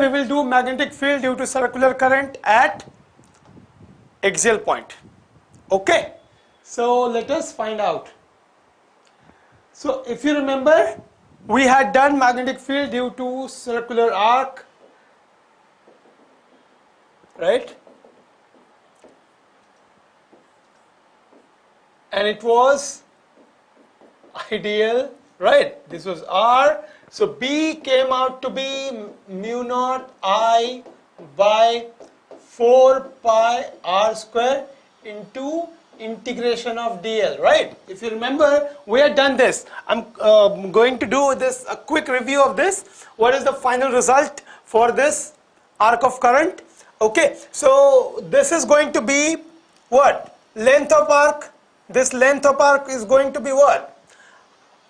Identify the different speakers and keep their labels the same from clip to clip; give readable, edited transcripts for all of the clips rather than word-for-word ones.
Speaker 1: we will do magnetic field due to circular current at axial point. Okay, so let us find out. So if you remember, we had done magnetic field due to circular arc, right? And it was ideal, right? This was R. So B came out to be mu naught I by 4 pi R square into integration of dl, right? If you remember, we had done this. I'm going to do this, a quick review of this. What is the final result for this arc of current? Okay, so this is going to be what? Length of arc. This length of arc is going to be what?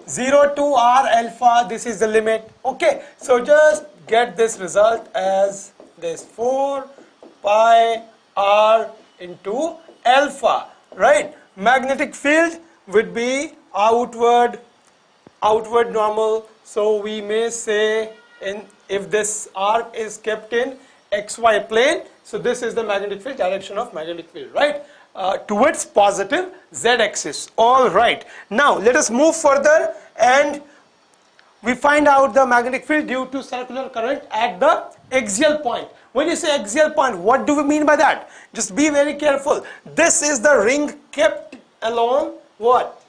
Speaker 1: 0 to R alpha. This is the limit. Okay, so just get this result as this 4 pi R into alpha, right? Magnetic field would be outward normal. So we may say, if this arc is kept in xy plane, so this is the magnetic field, direction of magnetic field, right? Towards positive z-axis. All right. Now let us move further and we find out the magnetic field due to circular current at the axial point. When you say axial point, what do we mean by that? Just be very careful. This is the ring kept along what?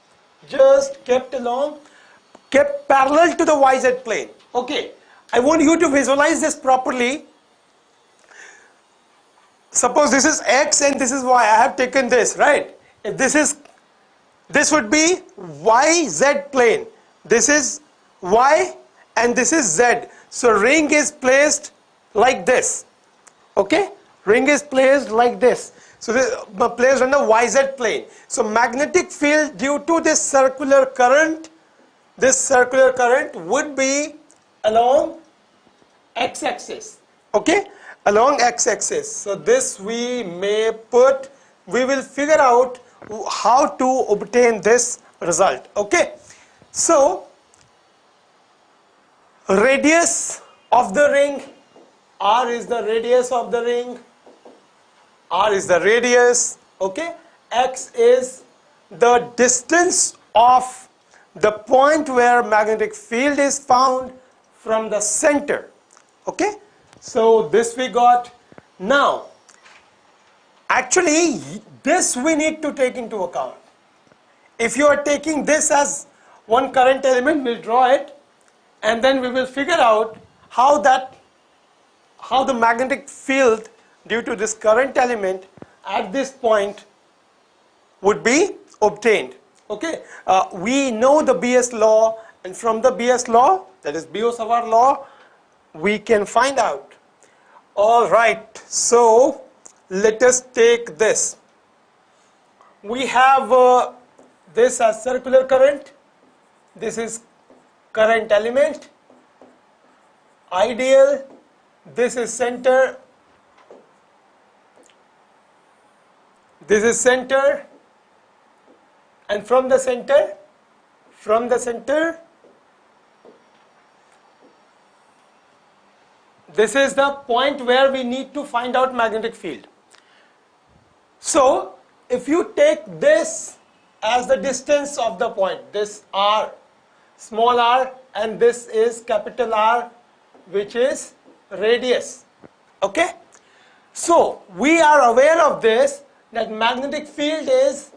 Speaker 1: Just kept parallel to the yz plane. Okay. I want you to visualize this properly. Suppose this is x and this is y. I have taken this, right? If this would be yz plane. This is y and this is z. So ring is placed like this. Okay? Ring is placed like this. So this is placed on the yz plane. So magnetic field due to this circular current would be along x-axis. Okay? Along x-axis. So this we will figure out how to obtain this result. Okay? So radius of the ring, R is the radius of the ring, R is the radius, okay? X is the distance of the point where magnetic field is found from the center, okay? So this we got. Now, actually this we need to take into account. If you are taking this as one current element, we'll draw it and then we will figure out how the magnetic field due to this current element at this point would be obtained. Okay, we know the BS law, and from the BS law, that is Biot-Savart law, we can find out. All right, so let us take this. We have this as circular current. This is current element, ideal. This is center. This is center. And from the center, this is the point where we need to find out magnetic field. So, if you take this as the distance of the point, this R, small r, and this is capital R, which is radius. Okay? So, we are aware of this, that magnetic field is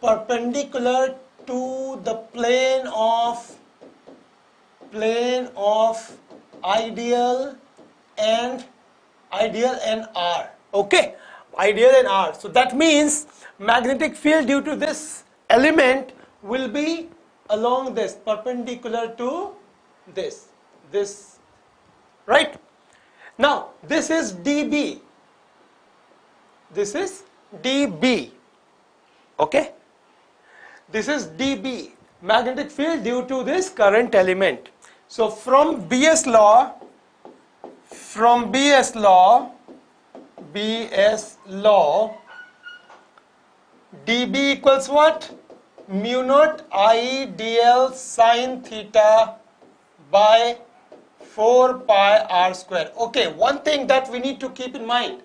Speaker 1: perpendicular to the plane of ideal and R. Okay, ideal and R. So that means magnetic field due to this element will be along this, perpendicular to this, right? Now this is dB. This is dB. Okay? This is dB, magnetic field due to this current element. So from BS law, dB equals what? Mu naught I dl sine theta by 4 pi r square. Okay, one thing that we need to keep in mind,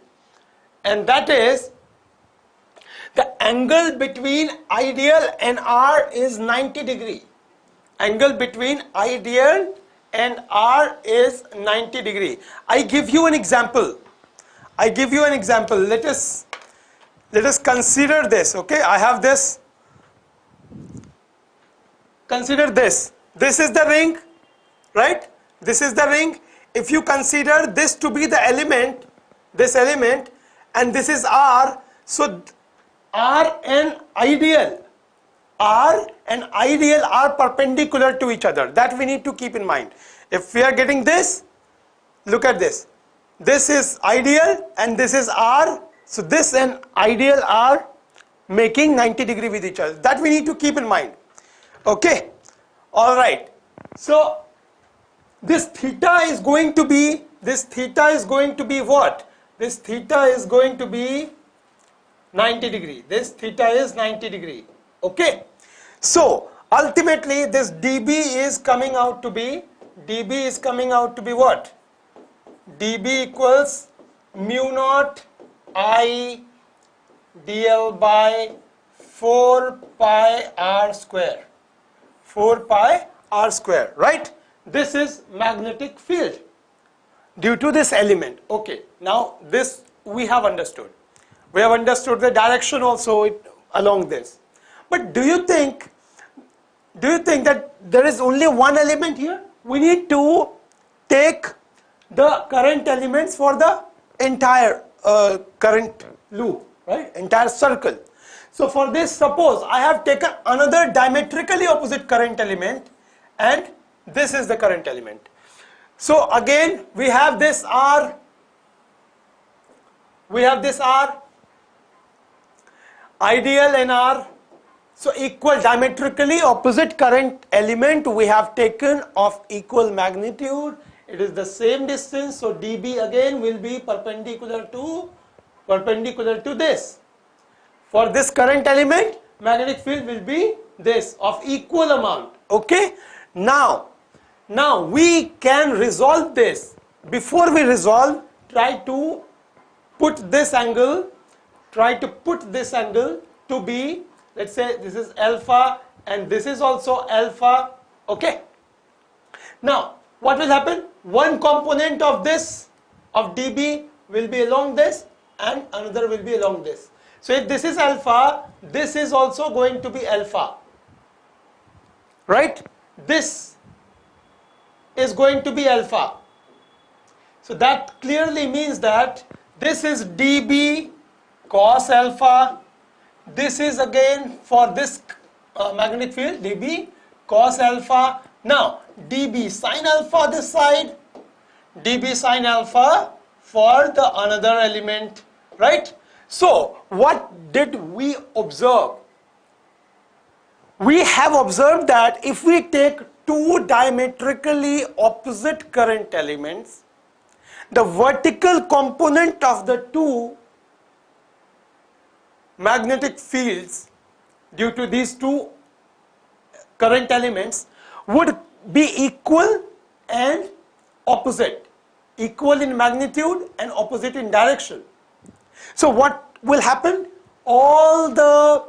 Speaker 1: and that is the angle between ideal and r is 90 degree. Angle between ideal and r is 90 degree. I give you an example. Let us consider this. Okay, I have this. Consider this. This is the ring, right? This is the ring. If you consider this to be the element, this element, and this is r, so r and ideal are perpendicular to each other. That we need to keep in mind. If we are getting this, look at this. This is ideal and this is r. So this and ideal are making 90 degree with each other. That we need to keep in mind. Okay. All right. So this theta is going to be what? This theta is going to be 90 degree. This theta is 90 degree. Okay. So ultimately this dB is coming out to be what? dB equals mu naught I dl by 4 pi r square. 4 pi r square, right? This is magnetic field due to this element. Okay, now this we have understood. We have understood the direction also along this. But do you think that there is only one element here? We need to take the current elements for the entire current loop, right? Entire circle. So for this, suppose I have taken another diametrically opposite current element, and this is the current element. So again we have this R, ideal and R. So equal, diametrically opposite current element we have taken of equal magnitude. It is the same distance, so dB again will be perpendicular to this. For this current element, magnetic field will be this of equal amount. Okay. Now we can resolve this. Before we resolve, try to put this angle to be, let's say this is alpha and this is also alpha. Okay. Now what will happen? One component of this, of dB, will be along this and another will be along this. So if this is alpha, this is also going to be alpha, right? This is going to be alpha. So that clearly means that this is dB cos alpha. This is again for this magnetic field, dB cos alpha. Now dB sin alpha this side, dB sin alpha for the another element, right? So what did we observe? We have observed that if we take two diametrically opposite current elements, the vertical component of the two magnetic fields due to these two current elements would be equal and opposite, equal in magnitude and opposite in direction. So what will happen? All the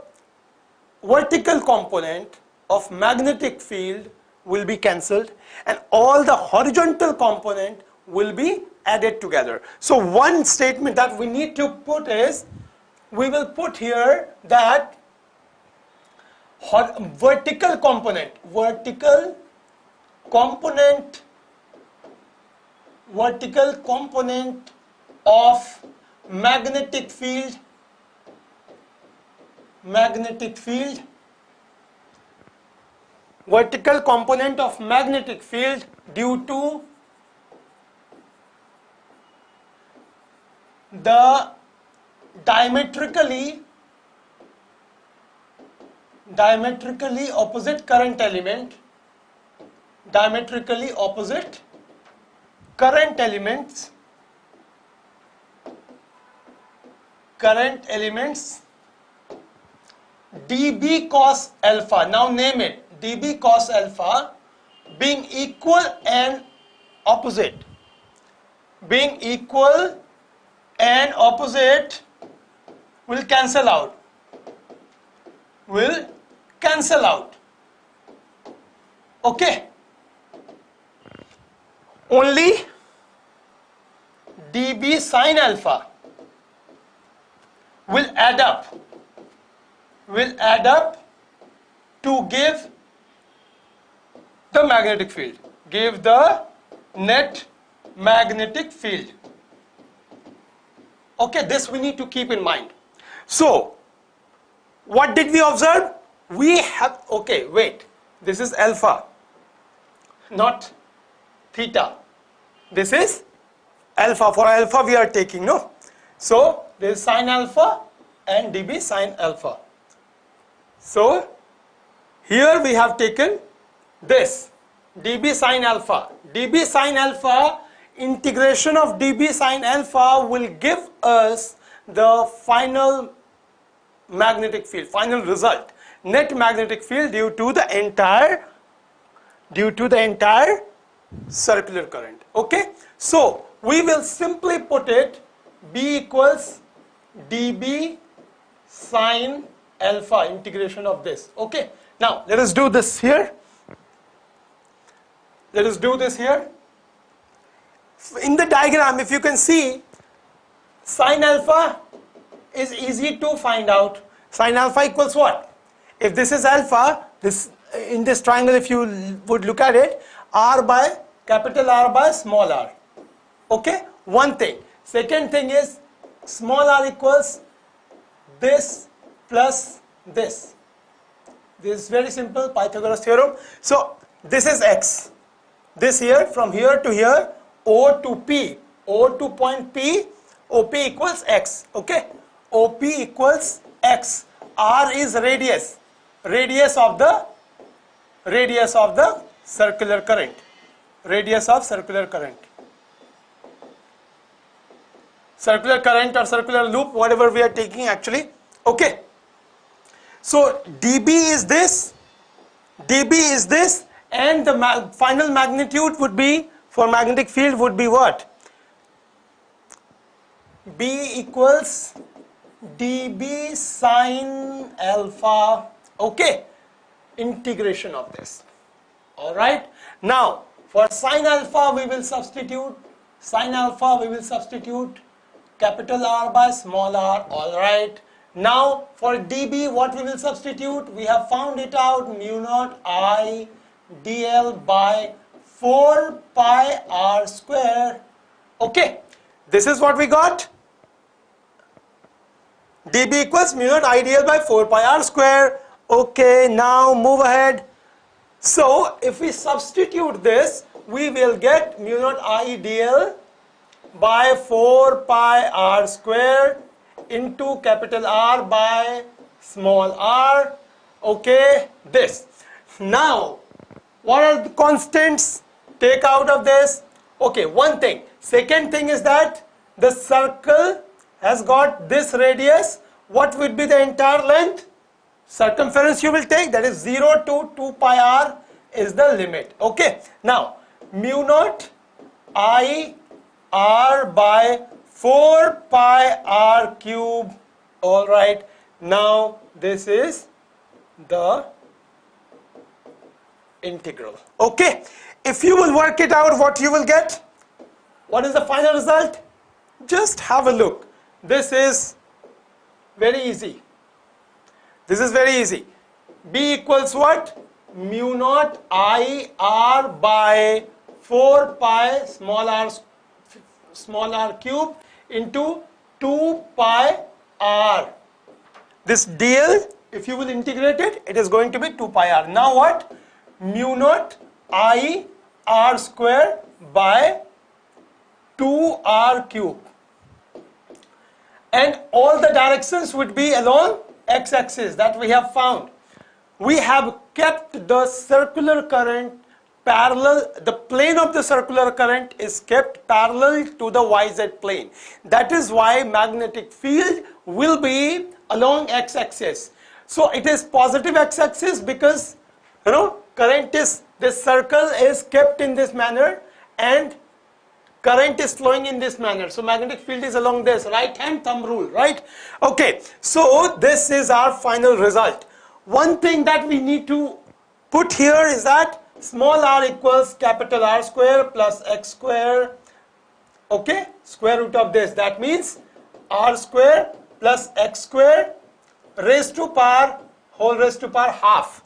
Speaker 1: vertical component of magnetic field will be cancelled and all the horizontal component will be added together. So one statement that we need to put is, we will put here that vertical component of magnetic field vertical component of magnetic field due to the diametrically opposite current element, diametrically opposite current elements dB cos alpha, now name it, dB cos alpha being equal and opposite, being equal and opposite will cancel out, will cancel out. Okay, only dB sin alpha will add up to give the magnetic field, give the net magnetic field. Okay, this we need to keep in mind. So what did we observe? We have, okay, wait, this is alpha, not theta. This is alpha. For alpha we are taking, no? So there is sin alpha and dB sin alpha. So here we have taken this dB sin alpha. dB sin alpha, integration of dB sin alpha will give us the final magnetic field, final result, net magnetic field due to the entire circular current. Okay, so we will simply put it B equals dB sin alpha, integration of this. Okay, now let us do this here. Let us do this here. In the diagram, if you can see, sin alpha is easy to find out. Sin alpha equals what? If this is alpha, this in this triangle, if you would look at it, R by capital R by small r. Okay, one thing. Second thing is small r equals this plus this. This is very simple, Pythagoras theorem. So this is x. This here, from here to here, O to P, O to point P, OP equals x. Okay, OP equals x. R is radius of the circular current, radius of circular current. Circular current or circular loop, whatever we are taking actually. Okay, so dB is this, and the final magnitude would be, for magnetic field, would be what? B equals dB sin alpha. Okay, integration of this. All right, now for sin alpha we will substitute capital R by small r. All right, now for dB what we will substitute? We have found it out, mu naught I dl by 4 pi r square. Okay, this is what we got. dB equals mu naught I dl by 4 pi r square. Okay, now move ahead. So if we substitute this, we will get mu naught I dl by 4 pi r square into capital R by small r. Okay, this. Now what are the constants? Take out of this. Okay, one thing. Second thing is that the circle has got this radius. What would be the entire length? Circumference you will take, that is 0 to 2 pi r is the limit. Okay, now mu naught I r by 4 pi r cube. All right, now this is the integral. Okay, if you will work it out, what you will get? What is the final result? Just have a look. This is very easy. This is very easy. B equals what? Mu naught I r by 4 pi small r cube into 2 pi r. This dl, if you will integrate it, it is going to be 2 pi r. Now what? Mu naught I r square by 2 r cube. And all the directions would be along x-axis that we have found. We have kept the circular current parallel, the plane of the circular current is kept parallel to the YZ plane. That is why magnetic field will be along x-axis. So it is positive x-axis because current is, this circle is kept in this manner and current is flowing in this manner. So magnetic field is along this right hand thumb rule, right? Okay, so this is our final result. One thing that we need to put here is that small r equals capital R square plus x square, okay, square root of this. That means r square plus x square raised to power whole raised to power half,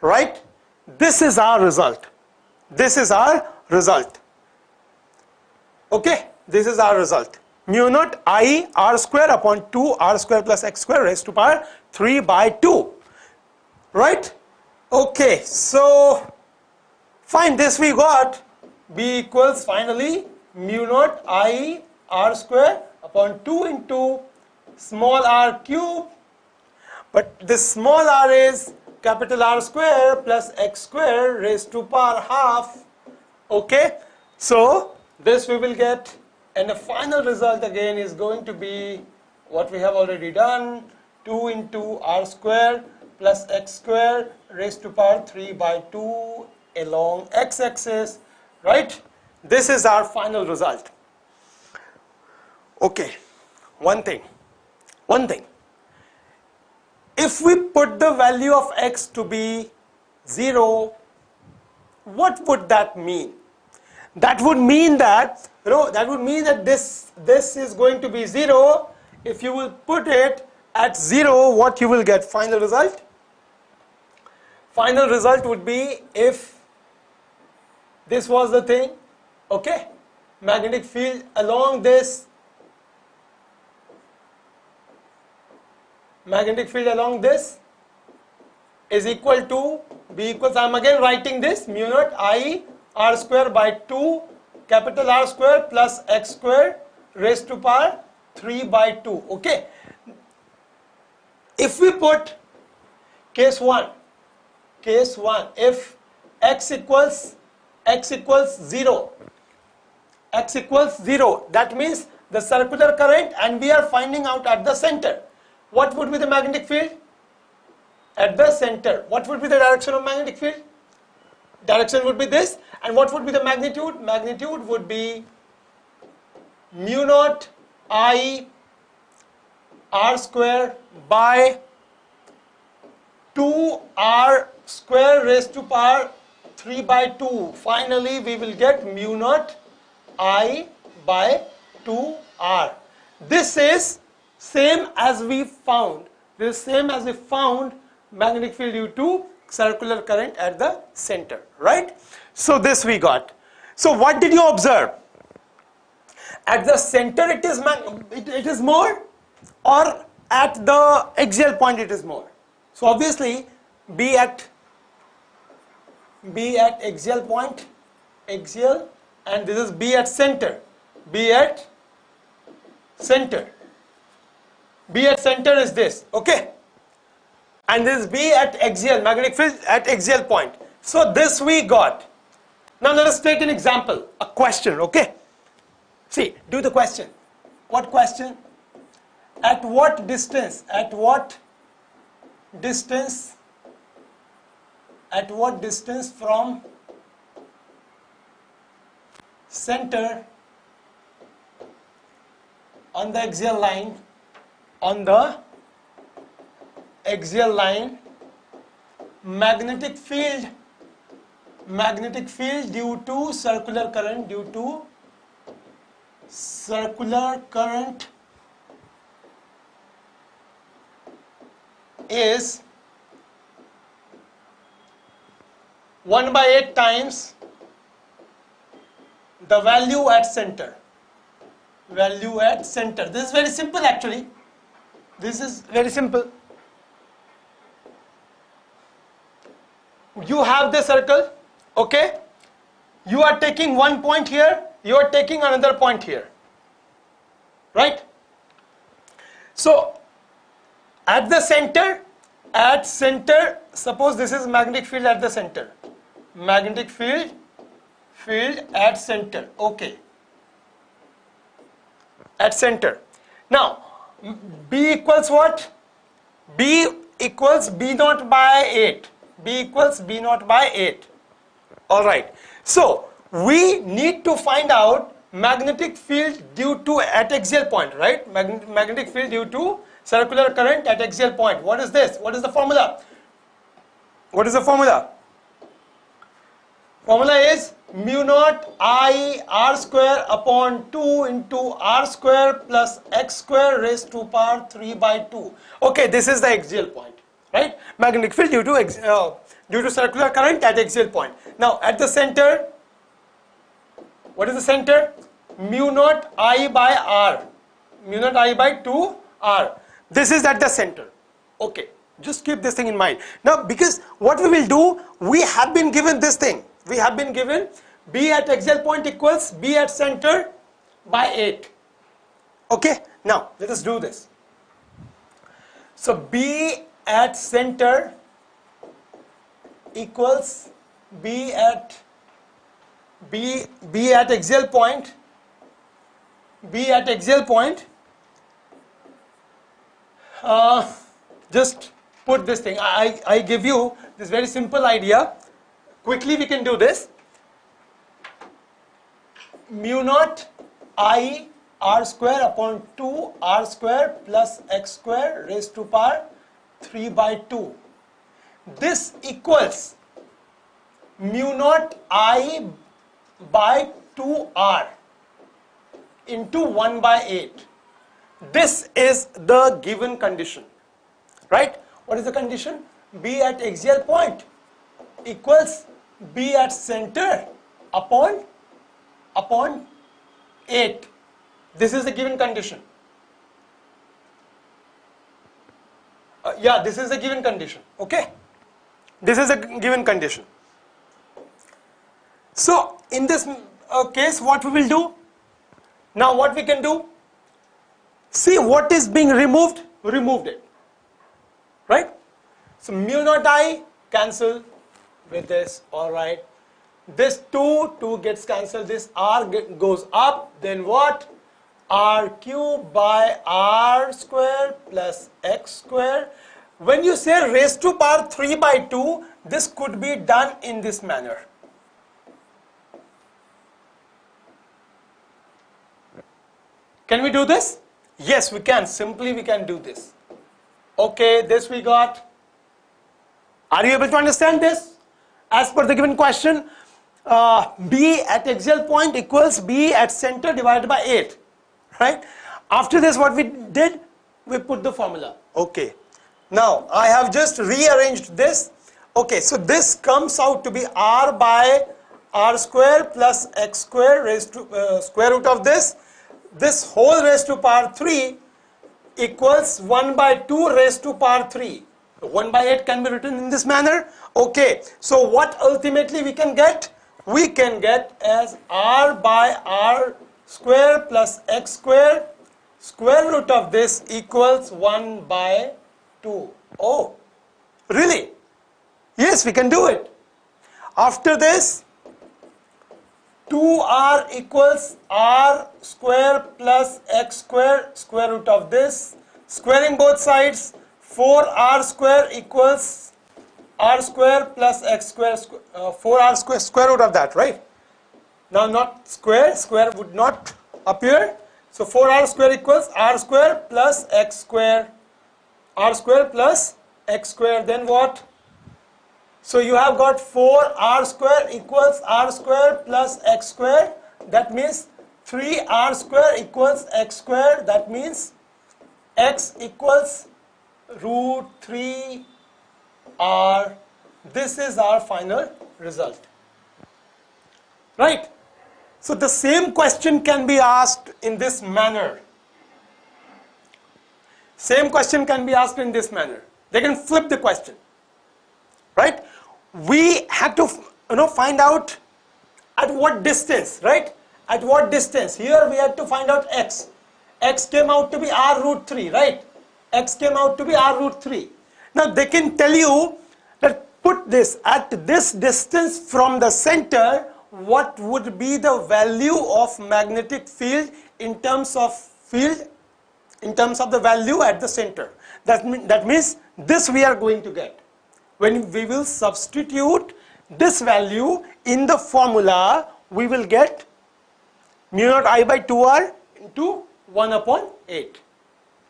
Speaker 1: right? This is our result. This is our result. Okay, this is our result. Mu naught I r square upon 2 r square plus x square raised to power 3 by 2. Right? Okay, so fine, this we got. B equals finally mu naught I r square upon 2 into small r cube. But this small r is capital R square plus x square raised to power half. Okay, so this we will get, and the final result again is going to be what we have already done, 2 into r square plus x square raised to power 3 by 2 along x-axis, right? This is our final result. Okay, one thing. If we put the value of x to be 0, what would that mean? That would mean that, this is going to be 0. If you will put it at 0, what you will get? Final result? Final result would be, if this was the thing, okay, magnetic field along this, is equal to, B equals, I am again writing this, mu naught I r square by 2 capital R square plus x square raised to power 3 by 2. Okay, if we put case 1, if x equals 0, that means the circular current, and we are finding out at the center. What would be the magnetic field? At the center. What would be the direction of magnetic field? Direction would be this. And what would be the magnitude? Magnitude would be mu naught I r square by 2r square raised to power 3 by 2. Finally, we will get mu naught I by 2r. This is same as we found. Magnetic field due to circular current at the center, right? So this we got. So what did you observe? At the center it is more, or at the axial point it is more? So obviously be at axial point, axial, and this is B at center. B at center is this, okay? And this is B at axial, magnetic field at axial point. So this we got. Now let us take an example, a question, okay? See, do the question. What question? At what distance from center on the axial line, magnetic field due to circular current is 1/8 times the value at center. This is very simple actually. This is very simple. You have the circle, okay? You are taking one point here, you are taking another point here, right? So at the center, suppose this is magnetic field at the center. Magnetic field at center, okay. At center. Now, B equals what? B equals B naught by 8. B equals B naught by 8. Alright. So we need to find out magnetic field due to at axial point, right? Magnetic field due to circular current at axial point. What is this? What is the formula? What is the formula? Formula is mu naught I r square upon 2 into r square plus x square raised to power 3 by 2. Okay, this is the axial point, right? Magnetic field due to circular current at axial point. Now at the center, what is the center? Mu naught I by r. Mu naught I by 2 r. This is at the center. Okay, just keep this thing in mind. Now because what we will do, we have been given this thing. We have been given B at axial point equals B at center by 8. Okay, now let us do this. So B at center equals B at axial point. B at axial point. Just put this thing. I give you this very simple idea. Quickly we can do this. Mu naught I r square upon 2 r square plus x square raised to power 3 by 2. This equals mu naught I by 2r into 1 by 8. This is the given condition, right? What is the condition? B at axial point equals B at center upon 8. This is the given condition. Yeah, this is the given condition. Okay, this is a given condition. So in this case, what we will do now, what we can do, see what is being removed, removed it, right? So mu naught I cancel with this. All right, this 2 gets cancelled, this r goes up, then what? R cube by r square plus x square. When you say raised to power 3 by 2, this could be done in this manner. Can we do this? Yes, we can. Simply we can do this. Okay, this we got. Are you able to understand this? As per the given question, B at axial point equals B at center divided by 8. Right? After this, what we did, we put the formula. Okay. Now, I have just rearranged this. Okay, so this comes out to be r by r square plus x square raised to square root of this. This whole raised to power 3 equals 1 by 2 raised to power 3. 1 by 8 can be written in this manner. Okay, so what ultimately we can get? We can get as r by r square plus x square, square root of this equals 1 by 2. Oh, really? Yes, we can do it. After this, 2r equals r square plus x square, square root of this, squaring both sides, 4r square equals r square plus x square, 4r square, square root of that, right? Now not square, square would not appear. So 4r square equals r square plus x square, r square plus x square, then what? So you have got 4r square equals r square plus x square. That means 3r square equals x square. That means x equals root 3r. This is our final result. Right? So the same question can be asked in this manner. Same question can be asked in this manner. They can flip the question. Right? We have to find out at what distance, right? At what distance? Here we had to find out x. X came out to be r root 3, right? X came out to be r root 3. Now they can tell you that put this at this distance from the center, what would be the value of magnetic field in terms of the value at the center. That means this we are going to get. When we will substitute this value in the formula, we will get mu naught I by 2r into 1 upon 8.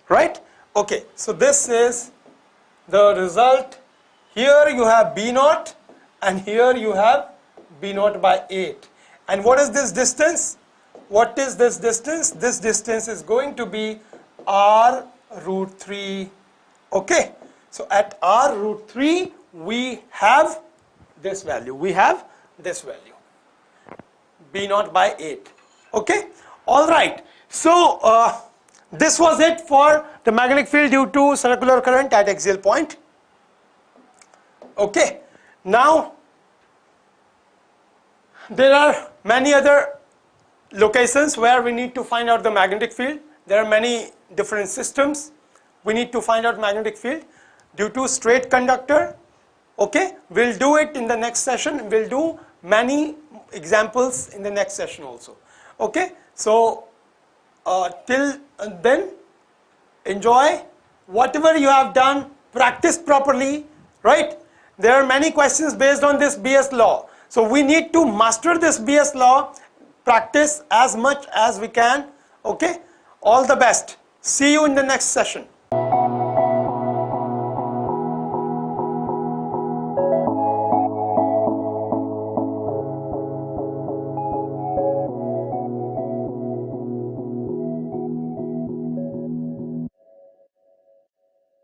Speaker 1: Right? Okay, so this is the result. Here you have B naught and here you have B naught by 8. And what is this distance? What is this distance? This distance is going to be r root 3. Okay, so at r root 3 we have this value. We have this value, B naught by 8. Okay, all right. So this was it for the magnetic field due to circular current at axial point. Okay, now there are many other locations where we need to find out the magnetic field. There are many different systems. We need to find out magnetic field due to straight conductor. Okay, we'll do it in the next session. We'll do many examples in the next session also. Okay, so till then, enjoy whatever you have done, practice properly, right? There are many questions based on this BS law. So we need to master this BS law, practice as much as we can. Okay, all the best. See you in the next session.